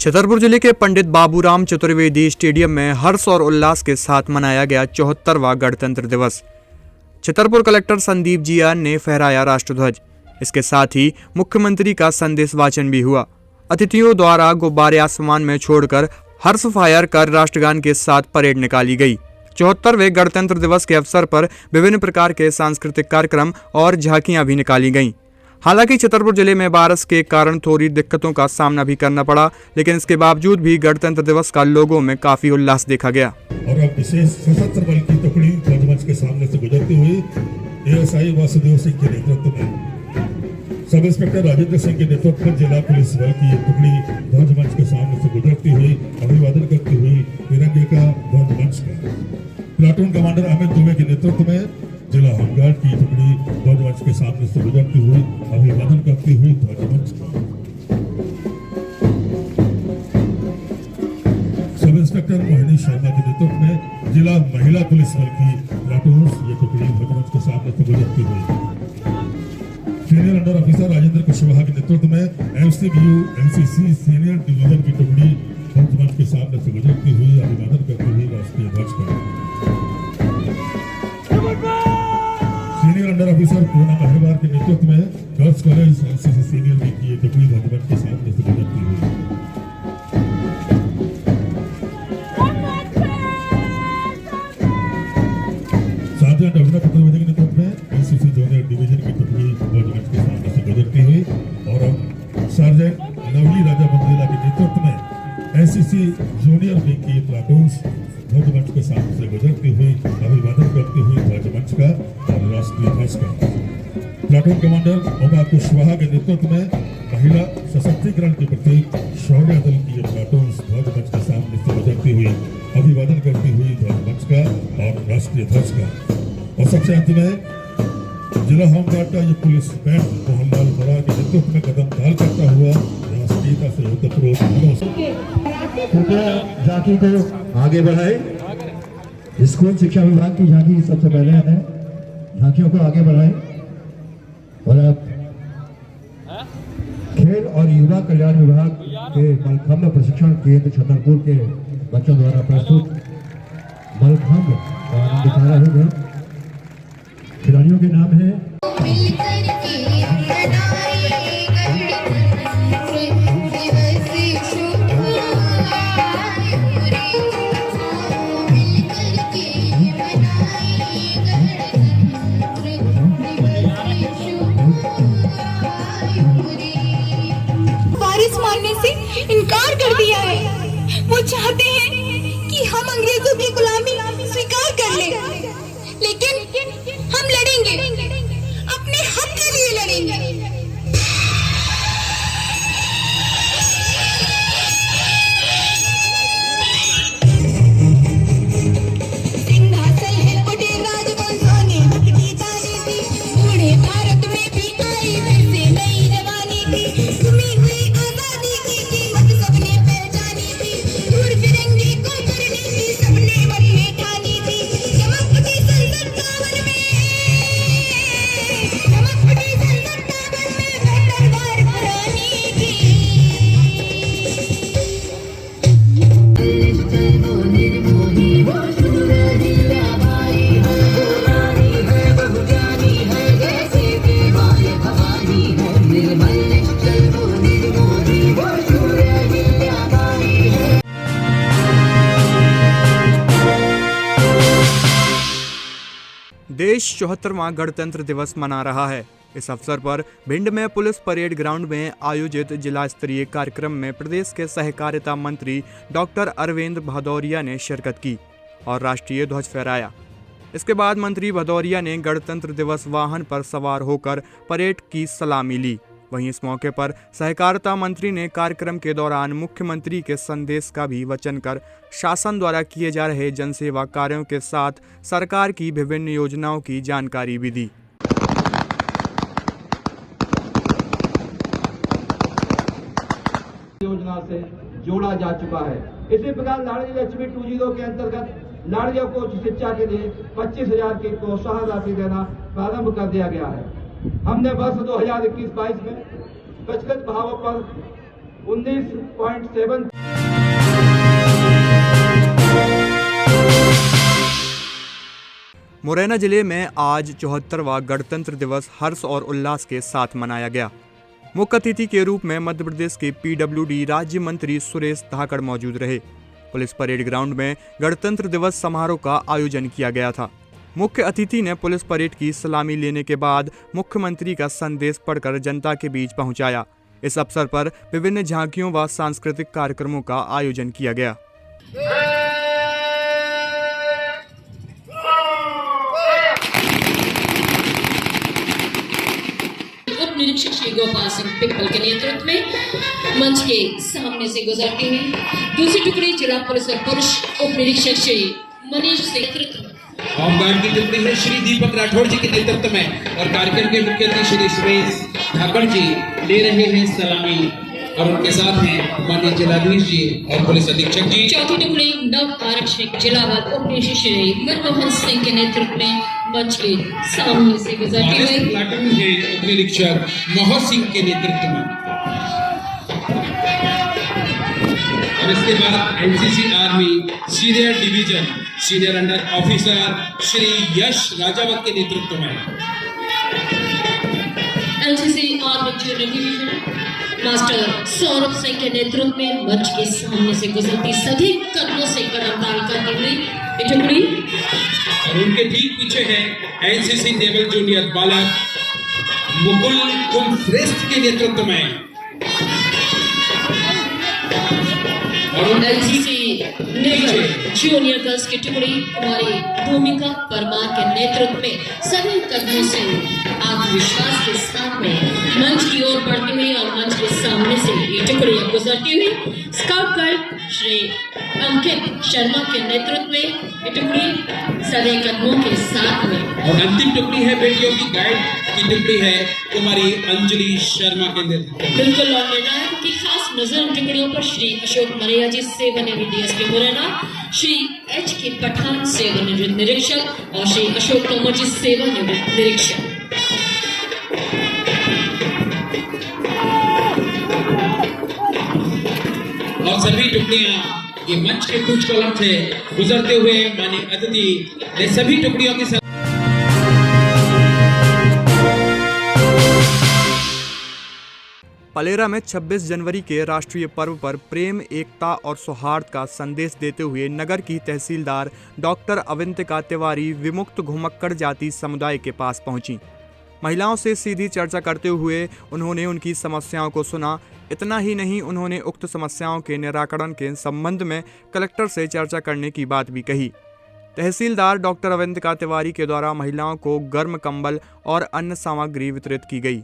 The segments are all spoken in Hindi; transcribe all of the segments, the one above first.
छतरपुर जिले के पंडित बाबूराम चतुर्वेदी स्टेडियम में हर्ष और उल्लास के साथ मनाया गया 74वां गणतंत्र दिवस। छतरपुर कलेक्टर संदीप जिया ने फहराया राष्ट्रध्वज। इसके साथ ही मुख्यमंत्री का संदेश वाचन भी हुआ। अतिथियों द्वारा गुब्बारे आसमान में छोड़कर हर्ष फायर कर राष्ट्रगान के साथ परेड निकाली गई। 74वें गणतंत्र दिवस के अवसर पर विभिन्न प्रकार के सांस्कृतिक कार्यक्रम और झांकियां भी निकाली गईं। हालांकि छतरपुर जिले में बारिश के कारण थोड़ी दिक्कतों का सामना भी करना पड़ा, लेकिन इसके बावजूद भी गणतंत्र दिवस का लोगों में काफी उल्लास देखा गया। और अब विशेष सशस्त्र बल की टुकड़ी ध्वजमंच के सामने से गुजरती हुई एएसआई वासुदेव सिंह के नेतृत्व में सब इंस्पेक्टर राजेंद्र सिंह के नेतृत्व में जिला पुलिस बल की टुकड़ी ध्वजमंच के सामने से गुजरती हुई अभिवादन करती हुई तिरंगे का ध्वजमंच का प्लाटून कमांडर अमित दुबे के नेतृत्व में जिला होमगार्ड की टुकड़ी ध्वजमंच के सामने से गुजरती हुई अभिवादन करती हुई ध्वजमंच का सब इंस्पेक्टर मोहिनी शर्मा के नेतृत्व में जिला महिला पुलिस बल की प्लाटून ये टुकड़ी ध्वजमंच के सामने से गुजरती हुई senior under officer Rajendra Kushwaha के नेतृत्व में एमसीबीयू एनसीसी सीनियर डिवीजन की टुकड़ी ध्वजमंच के सामने से गुजरती हुई अभिवादन करती हुई राष्ट्रीय ध्वज का सीनियर अंडर ऑफिसर पूर्णा महिरवार के नेतृत्व में girls college NCC senior wing की टुकड़ी ध्वजमंच के सामने से गुजरती हुई सार्जेंट अभिनव चतुर्वेदी के नेतृत्व में एनसीसी जूनियर डिवीजन की टुकड़ी ध्वजमंच के सामने से गुजरती हुई और अब सार्जेंट नवली राजा बंदेला के नेतृत्व में एनसीसी जूनियर विंग की प्लाटून्स ध्वजमंच के सामने से गुजरती हुई अभिवादन करती हुई ध्वजमंच का और राष्ट्रीय ध्वज का प्लाटून कमांडर उमा कुशवाहा के नेतृत्व में महिला सशक्तिकरण के प्रतीक शौर्य दल की प्लाटून्स ध्वजमंच के सामने से गुजरती हुई अभिवादन करती हुई ध्वजमंच का और राष्ट्रीय ध्वज का और सबसे अंत में जिला होमगार्ड का ये पुलिस बैंड मोहनलाल बरा के नेतृत्व में कदम ताल करता हुआ राष्ट्रीयता से कृपया झांकी को आगे बढ़ाए। स्कूल शिक्षा विभाग की झांकी सबसे पहले है, झांकियों को आगे बढ़ाए और अब खेल और युवा कल्याण विभाग के मलखंभ प्रशिक्षण केंद्र छतरपुर के बच्चों द्वारा प्रस्तुत मलखंभ दिखा रहे हैं। खिलाड़ियों के नाम है बारिश मारने से इनकार कर दिया है। वो चाहते हैं कि हम अंग्रेजों की गुलामी स्वीकार कर लें, लेकिन हम लड़ेंगे, अपने हक के लिए लड़ेंगे। सिंहासन है बड़े राजवंशों ने हक की जानी थी, बूढ़े भारत में भी आई फिर से नई जवानी थी। तुम्हें हुई आजादी की कीमत सबने पहचानी थी, दूर फिरेंगे को करनी थी सबने मन में ठानी थी। चमकती संसद में दरबार पुरानी की। देश 74वां गणतंत्र दिवस मना रहा है। इस अवसर पर भिंड में पुलिस परेड ग्राउंड में आयोजित जिला स्तरीय कार्यक्रम में प्रदेश के सहकारिता मंत्री डॉक्टर अरविंद भदौरिया ने शिरकत की और राष्ट्रीय ध्वज फहराया। इसके बाद मंत्री भदौरिया ने गणतंत्र दिवस वाहन पर सवार होकर परेड की सलामी ली। वहीं इस मौके पर सहकारिता मंत्री ने कार्यक्रम के दौरान मुख्यमंत्री के संदेश का भी वचन कर शासन द्वारा किए जा रहे जनसेवा कार्यों के साथ सरकार की विभिन्न योजनाओं की जानकारी भी दी। योजना से जोड़ा जा चुका है। इसी प्रकार लाड़ली लक्ष्मी 2.0 के अंतर्गत लाड़लियों को शिक्षा के लिए 25,000 की प्रोत्साहन राशि देना प्रारंभ कर दिया गया है। हमने वर्ष 2021-22 में व्यक्तिगत भावों पर 19.7। मुरैना जिले में आज 74वां गणतंत्र दिवस हर्ष और उल्लास के साथ मनाया गया। मुख्य अतिथि के रूप में मध्य प्रदेश के पीडब्ल्यूडी राज्य मंत्री सुरेश धाकड़ मौजूद रहे। पुलिस परेड ग्राउंड में गणतंत्र दिवस समारोह का आयोजन किया गया था। मुख्य अतिथि ने पुलिस परेड की सलामी लेने के बाद मुख्यमंत्री का संदेश पढ़कर जनता के बीच पहुंचाया। इस अवसर पर विभिन्न झांकियों व सांस्कृतिक कार्यक्रमों का आयोजन किया गया। उप निरीक्षक श्री गोपाल सिंह पिप्पल के नेतृत्व में मंच के सामने से गुजरते हैं। दूसरी टुकड़ी जिला पुलिस और पुरुष उप निरीक्षक श्री मनीष सिंह नेतृत्व में। होमगार्ड की टुकड़ी है श्री दीपक राठौड़ जी के नेतृत्व में और कार्यक्रम के मुख्य अतिथि श्री सुरेश धाकड़ जी ले रहे हैं सलामी और उनके साथ हैं माननीय जिलाधीश जी और पुलिस अधीक्षक जी। चौथी टुकड़ी नव आरक्षक जिलावार उप निरीक्षक श्री मनमोहन सिंह के नेतृत्व में मंच के सामने से गुजरते हुए प्लाटून है उप निरीक्षक मोहन सिंह के नेतृत्व में और इसके बाद NCC army senior division senior under officer Shri Yash Rajawat के नेतृत्व में NCC army junior division master Saurabh Singh के नेतृत्व में मंच के सामने से गुजरती सभी कदमों से कदम ताल करती हुई ये टुकड़ी और उनके ठीक पीछे है एनसीसी नेवल जूनियर बालक मुकुल कुम श्रेष्ठ के नेतृत्व में और एनसीसी नेवल जूनियर गर्ल्स की टुकड़ी हमारी भूमिका परमार के नेतृत्व में सभी कदमों से आत्मविश्वास के साथ में मंच की ओर बढ़ती हुई और मंच के सामने से ये टुकड़ियां गुजरती हुई स्काउट गाइड श्री अंकित शर्मा के नेतृत्व में ये टुकड़ी सभी कदमों के साथ में और अंतिम टुकड़ी है बेटियों की गाइड की टुकड़ी है कुमारी अंजलि शर्मा के नेतृत्व। बिल्कुल और निर्णायक की खास नजर टुकड़ियों पर श्री अशोक मरैया जी सेवानिवृत्त डीएसपी मुरैना, श्री एच के पठान सेवानिवृत्त निरीक्षक और श्री अशोक तोमर जी सेवानिवृत्त निरीक्षक। और सभी टुकड़ियां ये मंच के कुछ कॉलम से गुजरते हुए माननीय अतिथि ने सभी टुकड़ियों के साथ पलेरा में 26 जनवरी के राष्ट्रीय पर्व पर प्रेम, एकता और सौहार्द का संदेश देते हुए नगर की तहसीलदार डॉक्टर अवंतिका तिवारी विमुक्त घुमक्कड़ जाति समुदाय के पास पहुंची। महिलाओं से सीधी चर्चा करते हुए उन्होंने उनकी समस्याओं को सुना। इतना ही नहीं, उन्होंने उक्त समस्याओं के निराकरण के संबंध में कलेक्टर से चर्चा करने की बात भी कही। तहसीलदार डॉक्टर अवंतिका तिवारी के द्वारा महिलाओं को गर्म कंबल और अन्य सामग्री वितरित की गई।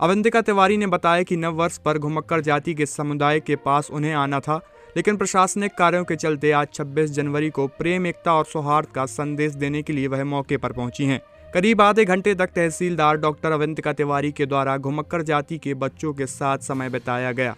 अवंतिका तिवारी ने बताया कि नव वर्ष पर घुमक्कड़ जाति के समुदाय के पास उन्हें आना था, लेकिन प्रशासनिक कार्यों के चलते आज 26 जनवरी को प्रेम, एकता और सौहार्द का संदेश देने के लिए वह मौके पर पहुंची हैं। करीब आधे घंटे तक तहसीलदार डॉक्टर अवंतिका तिवारी के द्वारा घुमक्कड़ जाति के बच्चों के साथ समय बिताया गया।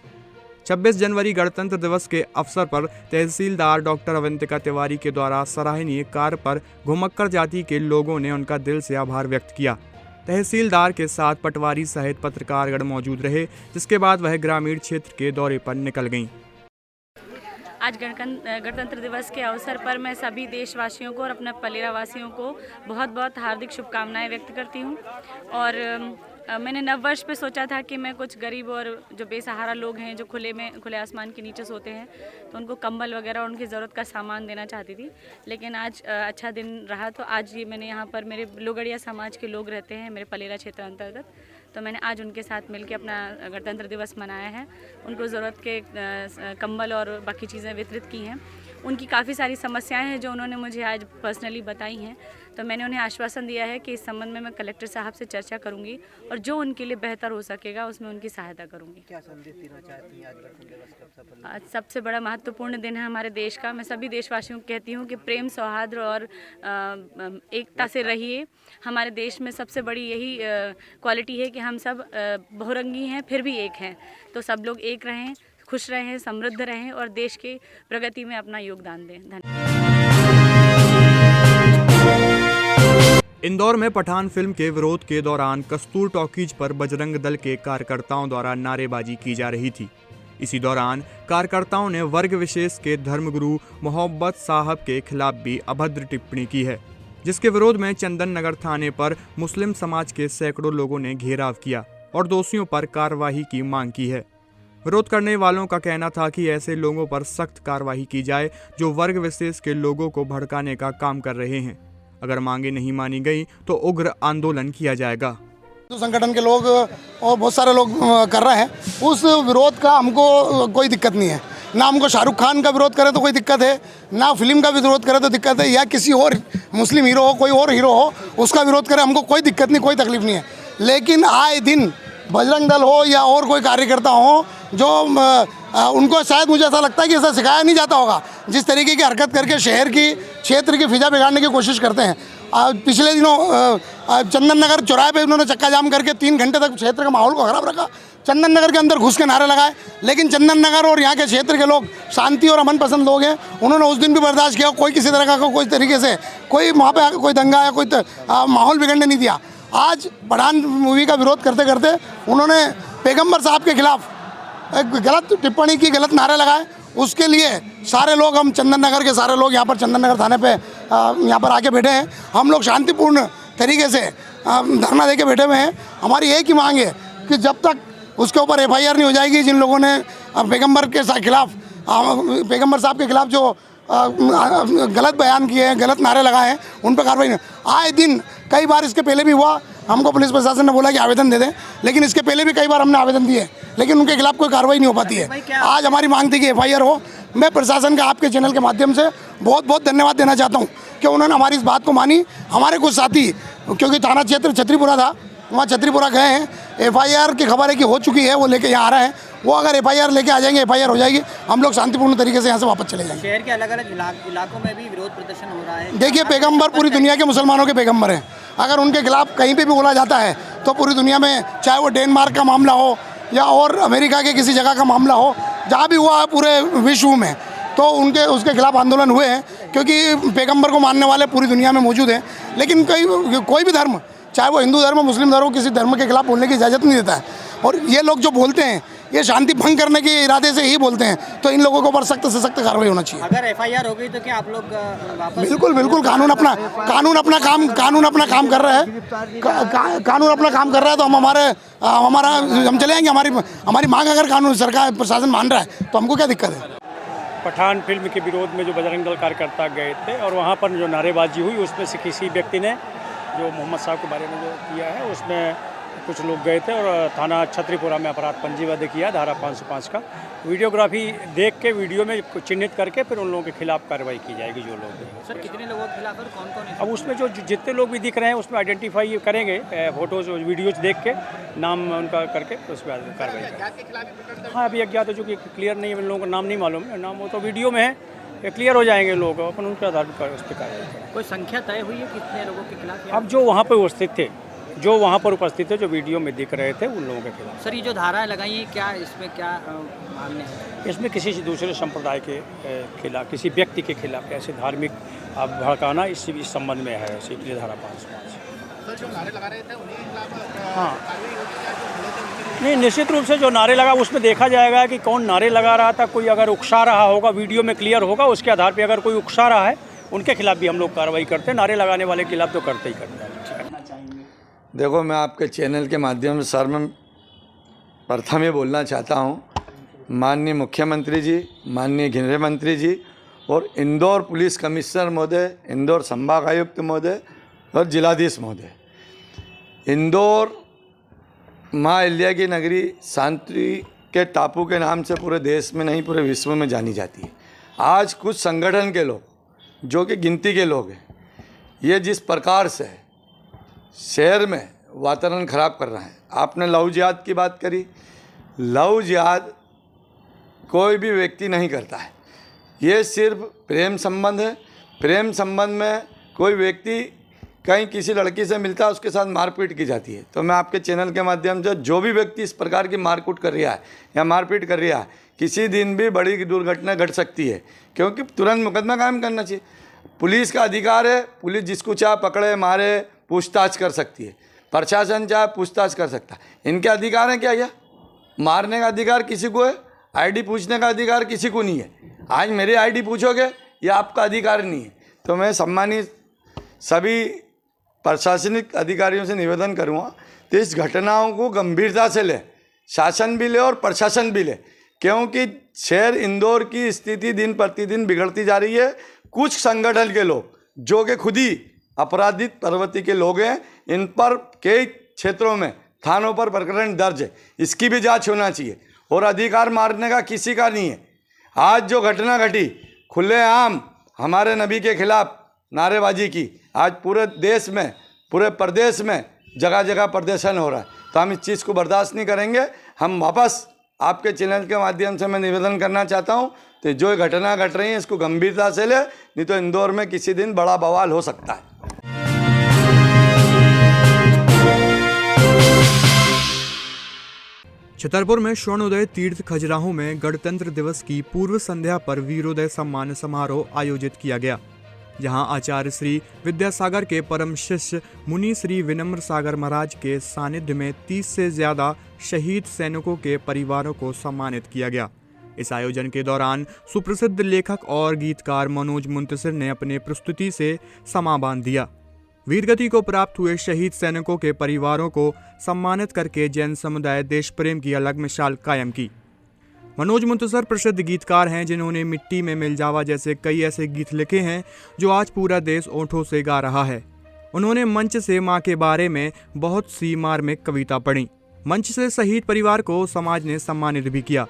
26 जनवरी गणतंत्र दिवस के अवसर पर तहसीलदार डॉक्टर अवंतिका तिवारी के द्वारा सराहनीय कार्य पर घुमक्कड़ जाति के लोगों ने उनका दिल से आभार व्यक्त किया। तहसीलदार के साथ पटवारी सहित पत्रकारगण मौजूद रहे, जिसके बाद वह ग्रामीण क्षेत्र के दौरे पर निकल गईं। आज गणतंत्र दिवस के अवसर पर मैं सभी देशवासियों को और अपने पलेरा वासियों को बहुत बहुत हार्दिक शुभकामनाएं व्यक्त करती हूं। और मैंने नव वर्ष पे सोचा था कि मैं कुछ गरीब और जो बेसहारा लोग हैं, जो खुले आसमान के नीचे सोते हैं, तो उनको कंबल वगैरह और उनकी ज़रूरत का सामान देना चाहती थी। लेकिन आज अच्छा दिन रहा, तो आज ये मैंने यहाँ पर मेरे लोगड़िया समाज के लोग रहते हैं मेरे पलेरा क्षेत्र अंतर्गत, तो मैंने आज उनके साथ मिलकर अपना गणतंत्र दिवस मनाया है। उनको ज़रूरत के कंबल और बाकी चीज़ें वितरित की हैं। उनकी काफ़ी सारी समस्याएं हैं जो उन्होंने मुझे आज पर्सनली बताई हैं, तो मैंने उन्हें आश्वासन दिया है कि इस संबंध में मैं कलेक्टर साहब से चर्चा करूंगी और जो उनके लिए बेहतर हो सकेगा उसमें उनकी सहायता करूंगी। क्या संदेश देना चाहती हैं आज गणतंत्र दिवस के अवसर पर? आज सबसे बड़ा महत्वपूर्ण दिन है हमारे देश का। मैं सभी देशवासियों को कहती हूँ कि प्रेम, सौहार्द और एकता से रहिए। हमारे देश में सबसे बड़ी यही क्वालिटी है कि हम सब बहुरंगी हैं फिर भी एक हैं, तो सब लोग एक रहें, खुश रहें, समृद्ध रहें और देश की प्रगति में अपना योगदान दें। धन्यवाद। इंदौर में पठान फिल्म के विरोध के दौरान कस्तूर टॉकीज पर बजरंग दल के कार्यकर्ताओं द्वारा नारेबाजी की जा रही थी। इसी दौरान कार्यकर्ताओं ने वर्ग विशेष के धर्मगुरु मोहब्बत साहब के खिलाफ भी अभद्र टिप्पणी की है, जिसके विरोध में चंदन नगर थाने पर मुस्लिम समाज के सैकड़ों लोगों ने घेराव किया और दोषियों पर कार्रवाई की मांग की है। विरोध करने वालों का कहना था कि ऐसे लोगों पर सख्त कार्रवाई की जाए जो वर्ग विशेष के लोगों को भड़काने का काम कर रहे हैं। अगर मांगे नहीं मानी गई तो उग्र आंदोलन किया जाएगा। तो संगठन के लोग और बहुत सारे लोग कर रहे हैं, उस विरोध का हमको कोई दिक्कत नहीं है। ना हमको शाहरुख खान का विरोध करे तो कोई दिक्कत है, ना फिल्म का विरोध करे तो दिक्कत है, या किसी और मुस्लिम हीरो हो, कोई और हीरो हो उसका विरोध करे, हमको कोई दिक्कत नहीं, कोई तकलीफ नहीं है। लेकिन आए दिन बजरंग दल हो या और कोई कार्यकर्ता हो जो उनको शायद मुझे ऐसा लगता है कि ऐसा सिखाया नहीं जाता होगा, जिस तरीके की हरकत करके शहर की क्षेत्र की फिजा बिगाड़ने की कोशिश करते हैं। पिछले दिनों चंदन नगर चौराहे पे उन्होंने चक्का जाम करके 3 घंटे तक क्षेत्र का माहौल को खराब रखा। चंदन नगर के अंदर घुस के नारे लगाए, लेकिन चंदन नगर और यहाँ के क्षेत्र के लोग शांति और अमन पसंद लोग हैं, उन्होंने उस दिन भी बर्दाश्त किया। कोई किसी तरह का कोई तरीके से कोई वहाँ पे कोई दंगा या कोई माहौल बिगड़ने नहीं दिया। आज पठान मूवी का विरोध करते करते उन्होंने पैगंबर साहब के खिलाफ एक गलत टिप्पणी की, गलत नारे लगाए। उसके लिए सारे लोग, हम चंदन नगर के सारे लोग यहाँ पर चंदन नगर थाने पे यहाँ पर आके बैठे हैं। हम लोग शांतिपूर्ण तरीके से धरना दे के बैठे हुए हैं। हमारी एक ही मांग है कि जब तक उसके ऊपर FIR नहीं हो जाएगी, जिन लोगों ने पैगंबर के खिलाफ, पैगंबर साहब के खिलाफ जो गलत बयान किए हैं, गलत नारे लगाए हैं, उन पर कार्रवाई नहीं। आए दिन कई बार इसके पहले भी हुआ, हमको पुलिस प्रशासन ने बोला कि आवेदन दे दें, लेकिन इसके पहले भी कई बार हमने आवेदन दिए, लेकिन उनके खिलाफ कोई कार्रवाई नहीं हो पाती है। आज हमारी मांग थी कि FIR हो। मैं प्रशासन का आपके चैनल के माध्यम से बहुत बहुत धन्यवाद देना चाहता हूँ कि उन्होंने हमारी इस बात को मानी। हमारे कुछ साथी, क्योंकि थाना क्षेत्र छतरीपुरा था, वहाँ छतरीपुरा गए हैं, FIR की खबर है कि हो चुकी है, वो लेके यहाँ आ रहे हैं। वो अगर FIR लेके आ जाएंगे, FIR हो जाएगी, हम लोग शांतिपूर्ण तरीके से यहाँ से वापस चले जाएंगे। शहर के अलग अलग इलाकों में भी विरोध प्रदर्शन हो रहा है। देखिए, पैगंबर पूरी दुनिया के मुसलमानों के पैगंबर हैं। अगर उनके खिलाफ कहीं पे भी बोला जाता है तो पूरी दुनिया में, चाहे वो डेनमार्क का मामला हो या और अमेरिका के किसी जगह का मामला हो, जहाँ भी हुआ है पूरे विश्व में, तो उसके खिलाफ आंदोलन हुए हैं, क्योंकि पैगंबर को मानने वाले पूरी दुनिया में मौजूद हैं। लेकिन कोई भी धर्म, चाहे वो हिंदू धर्म, मुस्लिम धर्म, किसी धर्म के खिलाफ बोलने की इजाज़त नहीं देता है। और ये लोग जो बोलते हैं, ये शांति भंग करने के इरादे से ही बोलते हैं, तो इन लोगों के ऊपर सख्त से सख्त कार्रवाई होना चाहिए। अगर FIR हो गई तो क्या आप लोग वापस? बिल्कुल बिल्कुल, कानून अपना काम कर रहा है, कानून अपना काम कर रहा है, तो हम चले आएंगे। हमारी मांग अगर कानून सरकार प्रशासन मान रहा है तो हमको क्या दिक्कत है। पठान फिल्म के विरोध में जो बजरंग दल कार्यकर्ता गए थे और वहाँ पर जो नारेबाजी हुई, उसमें से किसी व्यक्ति ने जो मोहम्मद साहब के बारे में जो किया है, उसमें कुछ लोग गए थे और थाना छतरीपुरा में अपराध पंजीबद्ध किया, धारा 505 का। वीडियोग्राफी देख के वीडियो में चिन्हित करके फिर उन लोगों के खिलाफ कार्रवाई की जाएगी। जो लोग सर, कितने लोगों के खिलाफ और कौन-कौन है? अब उसमें जो जितने लोग भी दिख रहे हैं उसमें आइडेंटिफाई करेंगे, फोटोज वीडियोज देख के नाम उनका करके उस पर कार्रवाई करेंगे। हाँ, अभी अज्ञात है, चूँकि क्लियर नहीं है, उन लोगों का नाम नहीं मालूम है, नाम वो तो वीडियो में है, क्लियर हो जाएंगे लोग, अपन उनके आधार पर उस पर कार्रवाई करेंगे। कोई संख्या तय हुई है कितने लोगों के खिलाफ? अब जो वहाँ पर उपस्थित थे, जो वीडियो में दिख रहे थे, उन लोगों के खिलाफ। सर, ये जो धाराएं लगाई हैं, क्या इसमें क्या मानने हैं? इसमें किसी दूसरे संप्रदाय के खिलाफ, किसी व्यक्ति के खिलाफ ऐसे धार्मिक भड़काना इस संबंध में है, इसलिए धारा 505। जो नारे लगा रहे थे उन्हीं के खिलाफ हाँ, नहीं, निश्चित रूप से जो नारे लगा उसमें देखा जाएगा कि कौन नारे लगा रहा था। कोई अगर उकसा रहा होगा, वीडियो में क्लियर होगा, उसके आधार पर अगर कोई उकसा रहा है, उनके खिलाफ भी हम लोग कार्रवाई करते हैं। नारे लगाने वाले के खिलाफ तो करते ही करते हैं। देखो, मैं आपके चैनल के माध्यम से सर, मैं प्रथम ये बोलना चाहता हूँ, माननीय मुख्यमंत्री जी, माननीय गृह मंत्री जी और इंदौर पुलिस कमिश्नर महोदय, इंदौर संभाग आयुक्त महोदय और जिलाधीश महोदय, इंदौर माँ अहिल्या की नगरी, शांति के टापू के नाम से पूरे देश में नहीं पूरे विश्व में जानी जाती है। आज कुछ संगठन के लोग, जो कि गिनती के लोग हैं, ये जिस प्रकार से शहर में वातावरण ख़राब कर रहा है। आपने लव जिहाद की बात करी, लव जिहाद कोई भी व्यक्ति नहीं करता है, ये सिर्फ प्रेम संबंध है। प्रेम संबंध में कोई व्यक्ति कहीं किसी लड़की से मिलता है, उसके साथ मारपीट की जाती है। तो मैं आपके चैनल के माध्यम से, जो भी व्यक्ति इस प्रकार की मारकूट कर रहा है या मारपीट कर रहा है, किसी दिन भी बड़ी दुर्घटना घट सकती है, क्योंकि तुरंत मुकदमा कायम करना चाहिए। पुलिस का अधिकार है, पुलिस जिसको चाहे पकड़े, मारे, पूछताछ कर सकती है। प्रशासन चाहे पूछताछ कर सकता है। इनके अधिकार हैं क्या? मारने का अधिकार किसी को है? आईडी पूछने का अधिकार किसी को नहीं है। आज मेरी आईडी पूछोगे ये आपका अधिकार नहीं है। तो मैं सम्मानित सभी प्रशासनिक अधिकारियों से निवेदन करूँगा तो इस घटनाओं को गंभीरता से ले, शासन भी ले और प्रशासन भी ले, क्योंकि शहर इंदौर की स्थिति दिन प्रतिदिन बिगड़ती जा रही है। कुछ संगठन के लोग जो कि खुद ही अपराधिक प्रवृत्ति के लोग हैं, इन पर कई क्षेत्रों में थानों पर प्रकरण दर्ज है। इसकी भी जांच होना चाहिए और अधिकार मारने का किसी का नहीं है। आज जो घटना घटी खुलेआम हमारे नबी के खिलाफ नारेबाजी की, आज पूरे देश में, पूरे प्रदेश में जगह जगह प्रदर्शन हो रहा है, तो हम इस चीज़ को बर्दाश्त नहीं करेंगे। हम वापस आपके चैनल के माध्यम से मैं निवेदन करना चाहता हूं तो जो घटना घट रही है इसको गंभीरता से ले, नहीं तो इंदौर में किसी दिन बड़ा बवाल हो सकता है। छतरपुर में स्वर्णोदय तीर्थ खजुराहो में गणतंत्र दिवस की पूर्व संध्या पर वीरोदय सम्मान समारोह आयोजित किया गया, जहां आचार्य श्री विद्यासागर के परम शिष्य मुनि श्री विनम्र सागर महाराज के सानिध्य में 30 से ज्यादा शहीद सैनिकों के परिवारों को सम्मानित किया गया। इस आयोजन के दौरान सुप्रसिद्ध लेखक और गीतकार मनोज मुंतसिर ने अपने प्रस्तुति से समा बांध दिया। वीरगति को प्राप्त हुए शहीद सैनिकों के परिवारों को सम्मानित करके जैन समुदाय देश प्रेम की अलग मिसाल कायम की। मनोज मुंतसिर प्रसिद्ध गीतकार हैं जिन्होंने मिट्टी में मिल जावा जैसे कई ऐसे गीत लिखे हैं जो आज पूरा देश ओंठों से गा रहा है। उन्होंने मंच से मां के बारे में बहुत सी मार्मिक कविता पढ़ी। मंच से शहीद परिवार को समाज ने सम्मानित भी किया,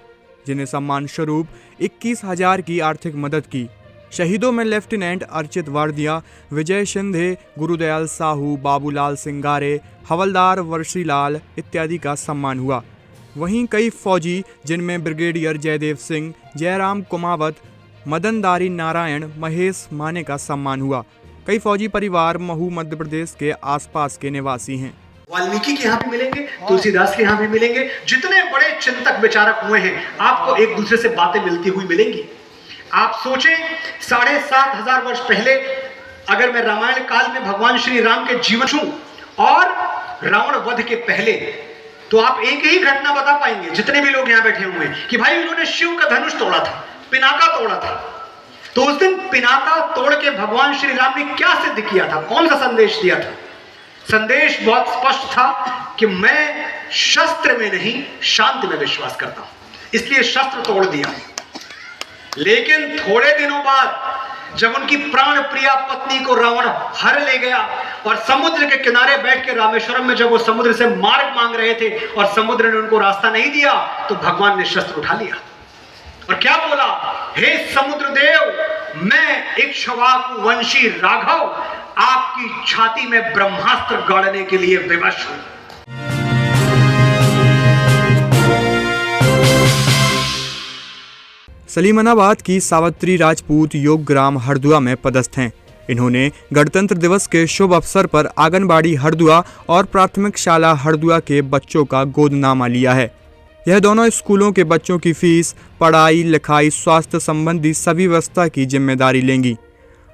जिन्हें सम्मान स्वरूप 21,000 की आर्थिक मदद की। शहीदों में लेफ्टिनेंट अर्चित वारदिया, विजय शिंदे, गुरुदयाल साहू, बाबूलाल सिंगारे, हवलदार वर्षीलाल इत्यादि का सम्मान हुआ। वहीं कई फौजी जिनमें ब्रिगेडियर जयदेव सिंह, जयराम कुमावत, मदनदारी नारायण, महेश माने का सम्मान हुआ। कई फौजी परिवार महू मध्य प्रदेश के आसपास के निवासी हैं। वाल्मीकि के यहाँ भी मिलेंगे, तुलसीदास के यहाँ भी मिलेंगे। जितने बड़े चिंतक विचारक हुए हैं आपको एक दूसरे से बातें मिलती हुई मिलेंगी। आप सोचें 7,500 वर्ष पहले अगर मैं रामायण काल में भगवान श्री राम के जीवन छूं और रावण वध के पहले, तो आप एक ही घटना बता पाएंगे जितने भी लोग यहाँ बैठे हुए हैं कि भाई उन्होंने शिव का धनुष तोड़ा था, पिनाका तोड़ा था। तो उस दिन पिनाका तोड़ के भगवान श्री राम ने क्या सिद्ध किया था, कौन सा संदेश दिया था? संदेश बहुत स्पष्ट था कि मैं शस्त्र में नहीं शांति में विश्वास करता हूं, इसलिए शस्त्र तोड़ दिया। लेकिन थोड़े दिनों बाद जब उनकी प्राण प्रिया पत्नी को रावण हर ले गया और समुद्र के किनारे बैठ के रामेश्वरम में जब वो समुद्र से मार्ग मांग रहे थे और समुद्र ने उनको रास्ता नहीं दिया, तो भगवान ने शस्त्र उठा लिया और क्या बोला, हे समुद्र देव, मैं इक्ष्वाकु वंशी राघव आपकी छाती में ब्रह्मास्त्र गाड़ने के लिए विवश हूं। सलीमनाबाद की सावित्री राजपूत योग ग्राम हरदुआ में पदस्थ हैं। इन्होंने गणतंत्र दिवस के शुभ अवसर पर आंगनबाड़ी हरदुआ और प्राथमिक शाला हरदुआ के बच्चों का गोदनामा लिया है। यह दोनों स्कूलों के बच्चों की फीस, पढ़ाई लिखाई, स्वास्थ्य संबंधी सभी व्यवस्था की जिम्मेदारी लेंगी।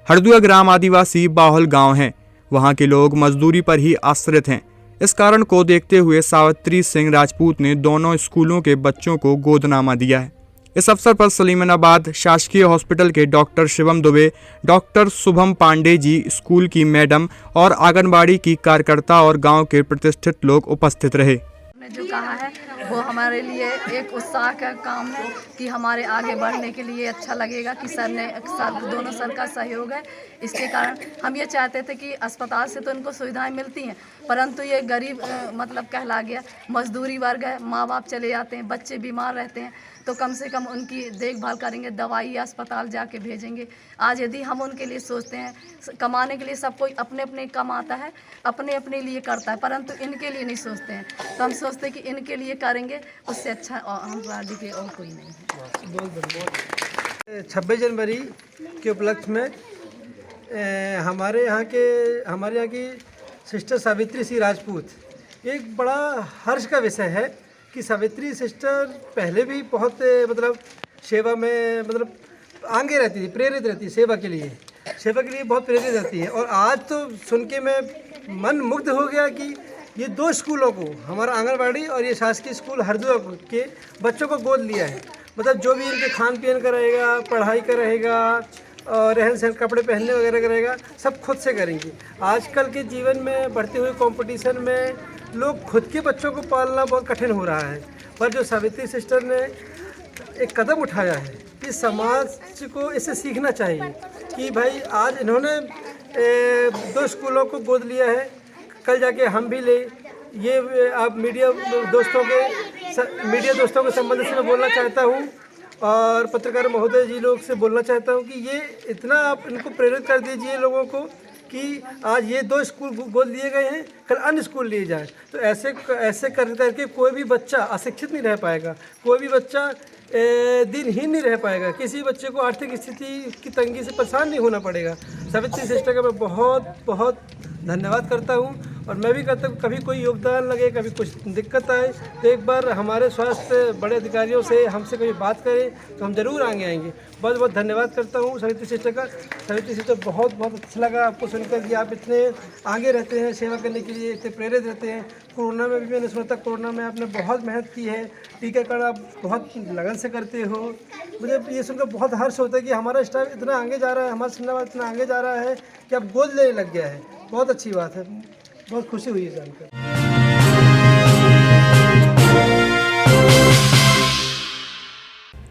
हरदुआ ग्राम आदिवासी बाहुल गांव है, वहां के लोग मजदूरी पर ही आश्रित हैं। इस कारण को देखते हुए सावित्री सिंह राजपूत ने दोनों स्कूलों के बच्चों को गोदनामा दिया है। इस अवसर पर सलीमनाबाद शासकीय हॉस्पिटल के doctor Shivam Dubey, doctor Shubham Pandey ji, school की मैडम और आंगनबाड़ी की कार्यकर्ता और गांव के प्रतिष्ठित लोग उपस्थित रहे। जो कहा है वो हमारे लिए एक उत्साह का काम है कि हमारे आगे बढ़ने के लिए अच्छा लगेगा कि दोनों सर का सहयोग है। इसके कारण हम ये चाहते थे कि अस्पताल से तो इनको सुविधाएं मिलती हैं, परंतु ये गरीब मतलब कहला गया, मजदूरी वर्ग है, माँ बाप चले जाते हैं, बच्चे बीमार रहते हैं, तो कम से कम उनकी देखभाल करेंगे, दवाई या अस्पताल जाके भेजेंगे। आज यदि हम उनके लिए सोचते हैं, कमाने के लिए सब कोई अपने अपने कमाता है, अपने अपने लिए करता है, परंतु इनके लिए नहीं सोचते हैं। तो हम सोचते हैं कि इनके लिए करेंगे, उससे अच्छा हम वादी के और कोई नहीं है। 26 जनवरी के उपलक्ष्य में हमारे यहाँ की सिस्टर सावित्री सिंह राजपूत एक बड़ा हर्ष का विषय है कि सावित्री सिस्टर पहले भी बहुत सेवा में आगे रहती थी, प्रेरित रहती है सेवा के लिए बहुत प्रेरित रहती है। और आज तो सुन के मैं मन मुग्ध हो गया कि ये 2 स्कूलों को, हमारा आंगनबाड़ी और ये शासकीय स्कूल हरदुआ के बच्चों को गोद लिया है। मतलब जो भी इनके खान पीन का रहेगा, पढ़ाई का रहेगा और रहन सहन, कपड़े पहनने वगैरह का रहेगा, सब खुद से करेंगी। आजकल के जीवन में बढ़ते हुए कंपटीशन में लोग खुद के बच्चों को पालना बहुत कठिन हो रहा है, पर जो सावित्री सिस्टर ने एक कदम उठाया है कि समाज को इससे सीखना चाहिए कि भाई आज इन्होंने 2 स्कूलों को गोद लिया है, कल जाके हम भी ले। ये आप मीडिया दोस्तों के संबंध से मैं बोलना चाहता हूँ और पत्रकार महोदय जी लोग से बोलना चाहता हूँ कि ये इतना आप इनको प्रेरित कर दीजिए लोगों को कि आज ये 2 स्कूल गोद लिए गए हैं, कल अन्य स्कूल लिए जाएं। तो ऐसे करके कोई भी बच्चा अशिक्षित नहीं रह पाएगा, कोई भी बच्चा दिनहीन नहीं रह पाएगा, किसी बच्चे को आर्थिक स्थिति की तंगी से परेशान नहीं होना पड़ेगा। सावित्री सिस्टर का मैं बहुत बहुत धन्यवाद करता हूँ और मैं भी करता हूँ कभी कोई योगदान लगे, कभी कुछ दिक्कत आए तो एक बार हमारे स्वास्थ्य बड़े अधिकारियों से हमसे कभी बात करें तो हम ज़रूर आगे आएंगे। बहुत बहुत धन्यवाद करता हूँ सावित्री सिस्टर का। सावित्री सिस्टर बहुत बहुत अच्छा लगा आपको सुनकर कि आप इतने आगे रहते हैं सेवा करने के लिए, इतने प्रेरित रहते हैं। कोरोना में भी मैंने सुना था, कोरोना में आपने बहुत मेहनत की है, टीकाकरण आप बहुत लगन से करते हो। मुझे ये सुनकर बहुत हर्ष होता है कि हमारा स्टाफ इतना आगे जा रहा है, हमारा सिनेमा इतना आगे जा रहा है कि अब गोद लेने लग गया है। बहुत अच्छी बात है, बहुत खुशी हुई है जानकर।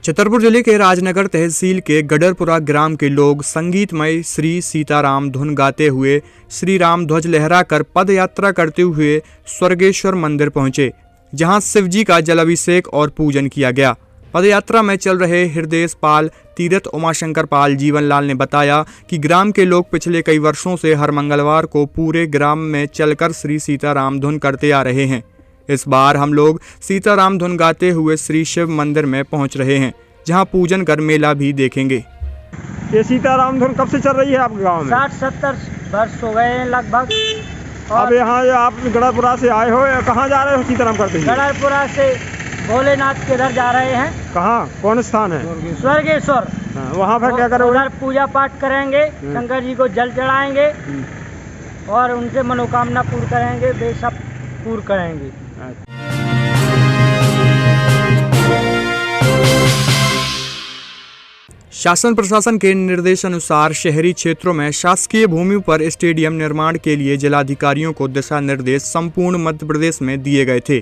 छतरपुर जिले के राजनगर तहसील के गडरपुरा ग्राम के लोग संगीतमय श्री सीताराम धुन गाते हुए श्री राम ध्वज लहराकर पद यात्रा करते हुए स्वर्गेश्वर मंदिर पहुंचे, जहां शिवजी का जलाभिषेक और पूजन किया गया। पदयात्रा में चल रहे हृदय पाल तीरथ उमाशंकर पाल जीवनलाल ने बताया कि ग्राम के लोग पिछले कई वर्षों से हर मंगलवार को पूरे ग्राम में चलकर श्री सीताराम धुन करते आ रहे हैं। इस बार हम लोग सीताराम धुन गाते हुए श्री शिव मंदिर में पहुंच रहे हैं, जहां पूजन कर मेला भी देखेंगे। ये सीताराम धुन कब से चल रही है आपके गांव में? 60-70 वर्ष हो गए हैं लगभग। अब यहाँ आप गढ़पुरा से आए हो, कहाँ जा रहे हो सीताराम करते हुए? गढ़पुरा से भोलेनाथ के इधर जा रहे हैं। कहाँ, कौन स्थान है? स्वर्गेश्वर। वहाँ पर क्या करोगे? उधर पूजा पाठ करेंगे, शंकर जी को जल चढ़ाएंगे और उनसे मनोकामना पूर्ण करेंगे, वे सब पूर्ण करेंगे। शासन प्रशासन के निर्देशानुसार शहरी क्षेत्रों में शासकीय भूमि पर स्टेडियम निर्माण के लिए जिलाधिकारियों को दिशा निर्देश संपूर्ण मध्य प्रदेश में दिए गए थे।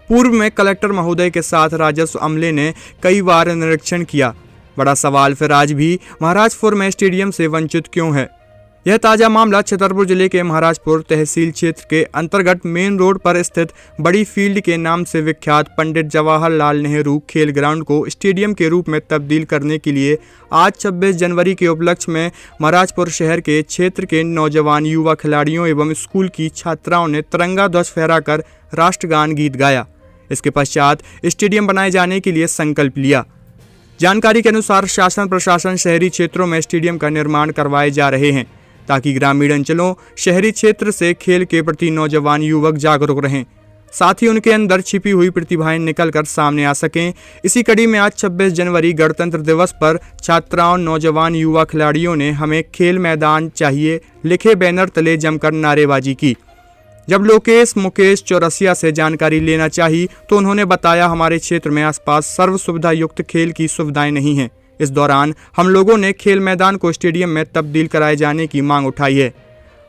पूर्व में कलेक्टर महोदय के साथ राजस्व अमले ने कई बार निरीक्षण किया। बड़ा सवाल फिर आज भी महाराजपुर में स्टेडियम से वंचित क्यों है। यह ताज़ा मामला छतरपुर जिले के महाराजपुर तहसील क्षेत्र के अंतर्गत मेन रोड पर स्थित बड़ी फील्ड के नाम से विख्यात पंडित जवाहरलाल नेहरू खेल ग्राउंड को स्टेडियम के रूप में तब्दील करने के लिए आज 26 जनवरी के उपलक्ष्य में महाराजपुर शहर के क्षेत्र के नौजवान युवा खिलाड़ियों एवं स्कूल की छात्राओं ने तिरंगा ध्वज फहराकर राष्ट्रगान गीत गाया। इसके पश्चात स्टेडियम बनाए जाने के लिए संकल्प लिया। जानकारी के अनुसार शासन प्रशासन शहरी क्षेत्रों में स्टेडियम का निर्माण करवाए जा रहे हैं ताकि ग्रामीण अंचलों शहरी क्षेत्र से खेल के प्रति नौजवान युवक जागरूक रहें, साथ ही उनके अंदर छिपी हुई प्रतिभाएं निकलकर सामने आ सकें। इसी कड़ी में आज 26 जनवरी गणतंत्र दिवस पर छात्राओं, नौजवान, युवा खिलाड़ियों ने हमें खेल मैदान चाहिए लिखे बैनर तले जमकर नारेबाजी की। जब लोकेश मुकेश चौरसिया से जानकारी लेना चाहिए तो उन्होंने बताया हमारे क्षेत्र में आसपास सर्व सुविधा युक्त खेल की सुविधाएं नहीं हैं। इस दौरान हम लोगों ने खेल मैदान को स्टेडियम में तब्दील कराए जाने की मांग उठाई है।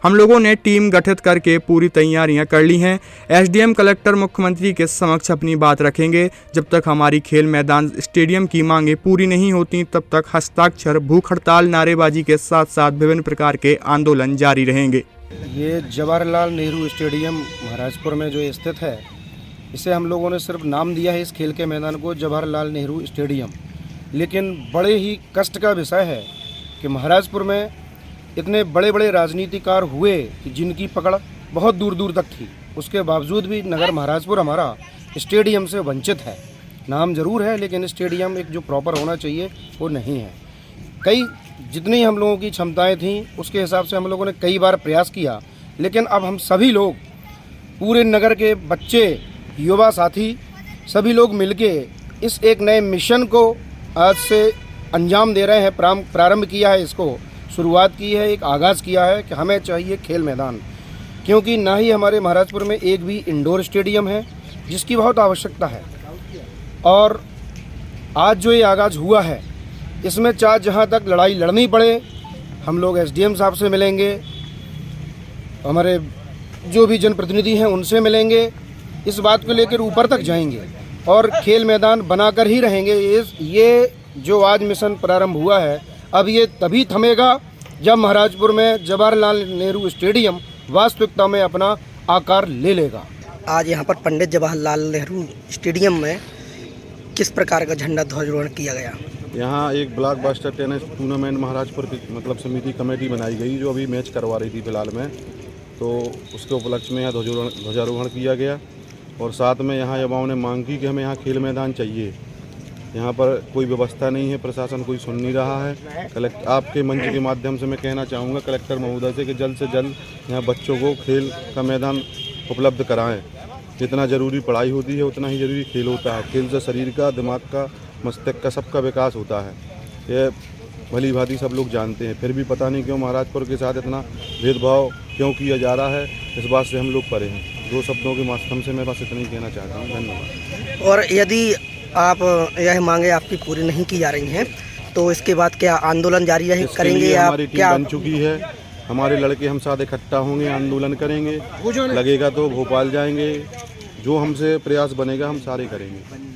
हम लोगों ने टीम गठित करके पूरी तैयारियां कर ली हैं। एसडीएम, कलेक्टर, मुख्यमंत्री के समक्ष अपनी बात रखेंगे। जब तक हमारी खेल मैदान स्टेडियम की मांगें पूरी नहीं होती तब तक हस्ताक्षर, भूख हड़ताल, नारेबाजी के साथ साथ विभिन्न प्रकार के आंदोलन जारी रहेंगे। ये जवाहरलाल नेहरू स्टेडियम महाराजपुर में जो स्थित है, इसे हम लोगों ने सिर्फ नाम दिया है इस खेल के मैदान को जवाहरलाल नेहरू स्टेडियम, लेकिन बड़े ही कष्ट का विषय है कि महाराजपुर में इतने बड़े बड़े राजनीतिकार हुए कि जिनकी पकड़ बहुत दूर दूर तक थी, उसके बावजूद भी नगर महाराजपुर हमारा स्टेडियम से वंचित है। नाम जरूर है लेकिन स्टेडियम एक जो प्रॉपर होना चाहिए वो नहीं है। जितनी हम लोगों की क्षमताएं थीं उसके हिसाब से हम लोगों ने कई बार प्रयास किया, लेकिन अब हम सभी लोग, पूरे नगर के बच्चे, युवा साथी, सभी लोग मिलके इस एक नए मिशन को आज से अंजाम दे रहे हैं। प्रारंभ किया है, इसको शुरुआत की है, एक आगाज़ किया है कि हमें चाहिए खेल मैदान, क्योंकि ना ही हमारे महाराजपुर में एक भी इंडोर स्टेडियम है जिसकी बहुत आवश्यकता है। और आज जो ये आगाज़ हुआ है इसमें चाहे जहाँ तक लड़ाई लड़नी पड़े, हम लोग एसडीएम साहब से मिलेंगे, हमारे जो भी जनप्रतिनिधि हैं उनसे मिलेंगे, इस बात को लेकर ऊपर तक जाएंगे और खेल मैदान बनाकर ही रहेंगे। ये जो आज मिशन प्रारंभ हुआ है अब ये तभी थमेगा जब महाराजपुर में जवाहरलाल नेहरू स्टेडियम वास्तविकता में अपना आकार ले लेगा। आज यहाँ पर पंडित जवाहरलाल नेहरू स्टेडियम में किस प्रकार का झंडा ध्वजारोहण किया गया? यहाँ एक ब्लॉकबस्टर टेनिस टूर्नामेंट महाराजपुर की मतलब समिति कमेटी बनाई गई जो अभी मैच करवा रही थी फिलहाल में, तो उसके उपलक्ष्य में यहाँ ध्वजारोहण किया गया और साथ में यहाँ युवाओं ने मांग की कि हमें यहाँ खेल मैदान चाहिए। यहाँ पर कोई व्यवस्था नहीं है, प्रशासन कोई सुन नहीं रहा है। आपके मंच के माध्यम से मैं कहना चाहूँगा कलेक्टर महोदय से कि जल्द से जल्द यहाँ बच्चों को खेल का मैदान उपलब्ध कराएं। जितना ज़रूरी पढ़ाई होती है उतना ही ज़रूरी खेल होता है। खेल से शरीर का, दिमाग का, मस्तिष्क का सबका विकास होता है। ये भली भांति सब लोग जानते हैं, फिर भी पता नहीं क्यों महाराजपुर के साथ इतना भेदभाव क्यों किया जा रहा है, इस बात से हम लोग परे हैं। दो शब्दों के माध्यम से मैं बस इतना ही कहना चाहता हूँ। धन्यवाद। और यदि आप यह मांगे आपकी पूरी नहीं की जा रही हैं तो इसके बाद क्या आंदोलन जारी करेंगे? हमारी टीम बन चुकी है, हमारे लड़के हम साथ इकट्ठा होंगे, आंदोलन करेंगे, लगेगा तो भोपाल जाएंगे, जो हमसे प्रयास बनेगा हम सारे करेंगे।